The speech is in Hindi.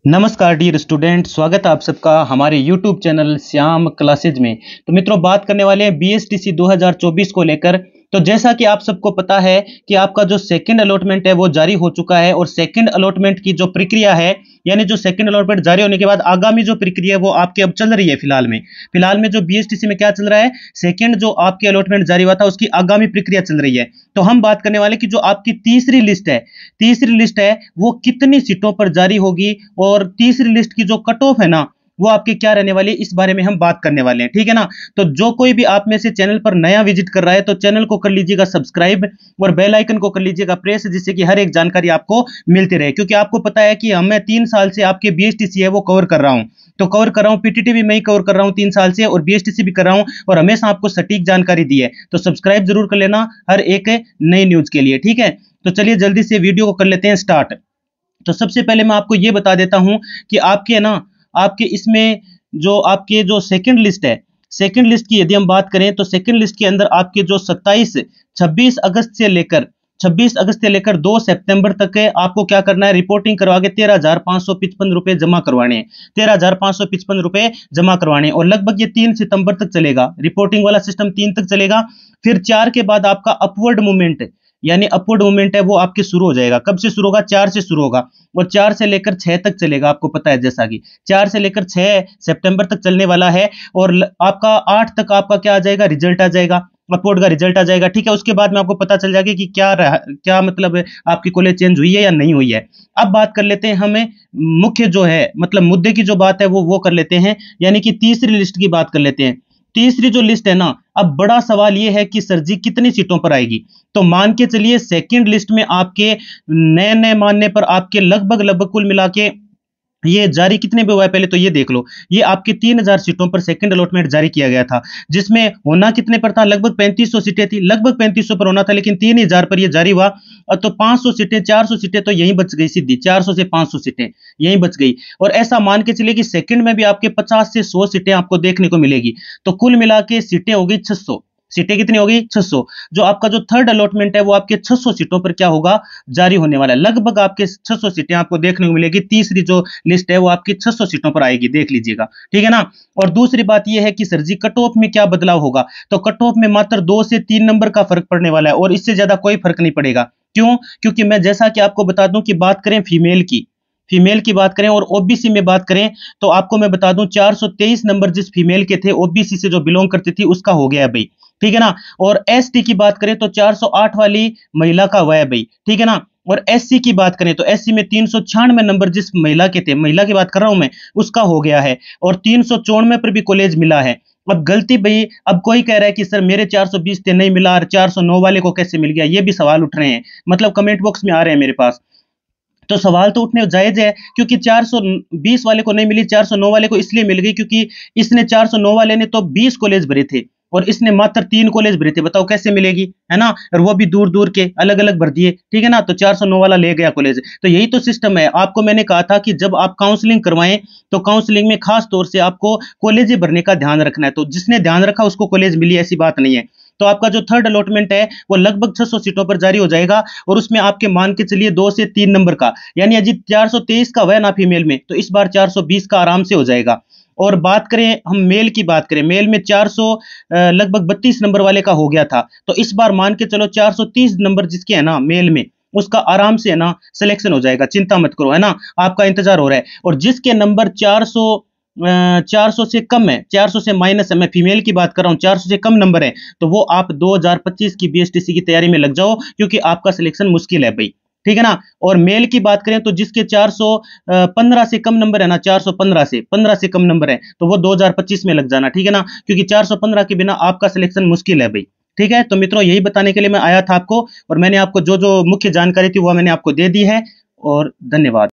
नमस्कार डियर स्टूडेंट, स्वागत है आप सबका हमारे यूट्यूब चैनल श्याम क्लासेज में। तो मित्रों, बात करने वाले हैं बीएसटीसी 2024 को लेकर। तो जैसा कि आप सबको पता है कि आपका जो सेकंड अलॉटमेंट है वो जारी हो चुका है और सेकंड अलॉटमेंट की जो प्रक्रिया है, यानी जो सेकंड अलॉटमेंट जारी होने के बाद आगामी जो प्रक्रिया है वो आपकी अब चल रही है। फिलहाल में जो बीएसटीसी में क्या चल रहा है, सेकंड जो आपके अलॉटमेंट जारी हुआ था उसकी आगामी प्रक्रिया चल रही है। तो हम बात करने वाले कि जो आपकी तीसरी लिस्ट है वो कितनी सीटों पर जारी होगी और तीसरी लिस्ट की जो कट ऑफ है ना वो आपकी क्या रहने वाली है, इस बारे में हम बात करने वाले हैं। ठीक है ना। तो जो कोई भी आप में से चैनल पर नया विजिट कर रहा है तो चैनल को कर लीजिएगा सब्सक्राइब और बेल आइकन को कर लीजिएगा प्रेस, जिससे कि हर एक जानकारी आपको मिलती रहे। क्योंकि आपको पता है कि मैं 3 साल से आपके बीएसटीसी है वो कवर कर रहा हूं। तो कवर कर रहा हूं, पीटीटी भी मैं ही कवर कर रहा हूं 3 साल से और बीएसटीसी भी कर रहा हूं और हमेशा आपको सटीक जानकारी दी है। तो सब्सक्राइब जरूर कर लेना हर एक नई न्यूज के लिए। ठीक है, तो चलिए जल्दी से वीडियो को कर लेते हैं स्टार्ट। तो सबसे पहले मैं आपको ये बता देता हूं कि आपके इसमें जो आपके जो सेकंड लिस्ट की यदि हम बात करें तो सेकंड लिस्ट के अंदर आपके जो 26 अगस्त से लेकर 2 सितंबर तक है, आपको क्या करना है, रिपोर्टिंग करवा के 13,555 रुपए जमा करवाने हैं। 13,555 रुपए जमा करवाने हैं और लगभग ये 3 सितंबर तक चलेगा। रिपोर्टिंग वाला सिस्टम 3 तक चलेगा। फिर 4 के बाद आपका अपवर्ड मूवमेंट है वो आपके शुरू हो जाएगा। कब से शुरू होगा? 4 से शुरू होगा और 4 से लेकर 6 तक चलेगा। आपको पता है जैसा कि 4 से लेकर 6 सितंबर तक चलने वाला है और आपका 8 तक आपका क्या आ जाएगा, रिजल्ट आ जाएगा, अपवर्ड का रिजल्ट आ जाएगा। ठीक है, उसके बाद में आपको पता चल जाएगा कि क्या मतलब आपकी कॉलेज चेंज हुई है या नहीं हुई है। अब बात कर लेते हैं, हमें मुख्य जो है मतलब मुद्दे की जो बात है वो कर लेते हैं, यानी कि तीसरी लिस्ट की बात कर लेते हैं। तीसरी जो लिस्ट है ना, अब बड़ा सवाल ये है कि सर जी कितनी सीटों पर आएगी। तो मान के चलिए सेकंड लिस्ट में आपके नए मानने पर आपके लगभग कुल मिला के ये जारी कितने पे हुआ है, पहले तो ये देख लो। ये आपके 3000 सीटों पर सेकंड अलॉटमेंट जारी किया गया था, जिसमें होना कितने पर था, लगभग 3500 सीटें थी, लगभग 3500 पर होना था, लेकिन 3000 पर ये जारी हुआ। तो 500 सीटें 400 सीटें तो यहीं बच गई सीधी, 400 से 500 सीटें यहीं बच गई। और ऐसा मान के चलिए कि सेकंड में भी आपके 50 से 100 सीटें आपको देखने को मिलेगी। तो कुल मिला के सीटें होगी 600। सीटें कितनी होगी? 600। जो आपका जो थर्ड अलॉटमेंट है वो आपके 600 सीटों पर क्या होगा, जारी होने वाला है। लगभग आपके 600 सीटें आपको देखने को मिलेगी। तीसरी जो लिस्ट है वो आपकी 600 सीटों पर आएगी, देख लीजिएगा। ठीक है ना। और दूसरी बात यह है कि सर जी कट ऑफ में क्या बदलाव होगा, तो कट ऑफ में मात्र 2 से 3 नंबर का फर्क पड़ने वाला है और इससे ज्यादा कोई फर्क नहीं पड़ेगा। क्यों? क्योंकि मैं जैसा कि आपको बता दूं कि बात करें फीमेल की बात करें और ओबीसी में बात करें तो आपको मैं बता दूं 423 नंबर जिस फीमेल के थे ओबीसी से जो बिलोंग करती थी उसका हो गया है भाई। ठीक है ना। और एसटी की बात करें तो 408 वाली महिला का हुआ है भाई। ठीक है ना। और एससी की बात करें तो एससी में 396 नंबर जिस महिला के थे, महिला की बात कर रहा हूं मैं, उसका हो गया है और 394 पर भी कॉलेज मिला है। अब गलती भाई, अब कोई कह रहा है कि सर मेरे 420 थे नहीं मिला और 409 वाले को कैसे मिल गया, ये भी सवाल उठ रहे हैं, मतलब कमेंट बॉक्स में आ रहे हैं मेरे पास। तो सवाल तो उठने जायज है, क्योंकि 420 वाले को नहीं मिली, 409 वाले को इसलिए मिल गई क्योंकि इसने 409 वाले ने तो 20 कॉलेज भरे थे और इसने मात्र 3 कॉलेज भरे थे। बताओ कैसे मिलेगी, है ना। और वो भी दूर दूर के अलग अलग भर दिए। ठीक है ना। तो 409 वाला ले गया कॉलेज। तो यही तो सिस्टम है। आपको मैंने कहा था कि जब आप काउंसलिंग करवाएं तो काउंसलिंग में खास तौर से आपको कॉलेज भरने का ध्यान रखना है। तो जिसने ध्यान रखा उसको कॉलेज मिली, ऐसी बात नहीं है। तो आपका जो थर्ड अलॉटमेंट है वो लगभग 600 सीटों पर जारी हो जाएगा और उसमें आपके मान के चलिए 2 से 3 नंबर का, यानी अजी 423 का हुआ ना फीमेल में, तो इस बार 420 का आराम से हो जाएगा। और बात करें हम मेल की, बात करें मेल में 400 लगभग 32 नंबर वाले का हो गया था, तो इस बार मान के चलो 430 नंबर जिसके है ना मेल में, उसका आराम से है ना सिलेक्शन हो जाएगा। चिंता मत करो, है ना, आपका इंतजार हो रहा है। और जिसके नंबर 400 से कम है, 400 से माइनस है, मैं फीमेल की बात कर रहा हूं, 400 से कम नंबर है, तो वो आप 2025 की बीएसटीसी की तैयारी में लग जाओ, क्योंकि आपका सिलेक्शन मुश्किल है भाई। ठीक है ना। और मेल की बात करें तो जिसके 415 से कम नंबर है ना, 415 से कम नंबर है, तो वो 2025 में लग जाना। ठीक है ना, क्योंकि 415 के बिना आपका सिलेक्शन मुश्किल है भाई। ठीक है। तो मित्रों यही बताने के लिए मैं आया था आपको, और मैंने आपको जो जो मुख्य जानकारी थी वो मैंने आपको दे दी है। और धन्यवाद।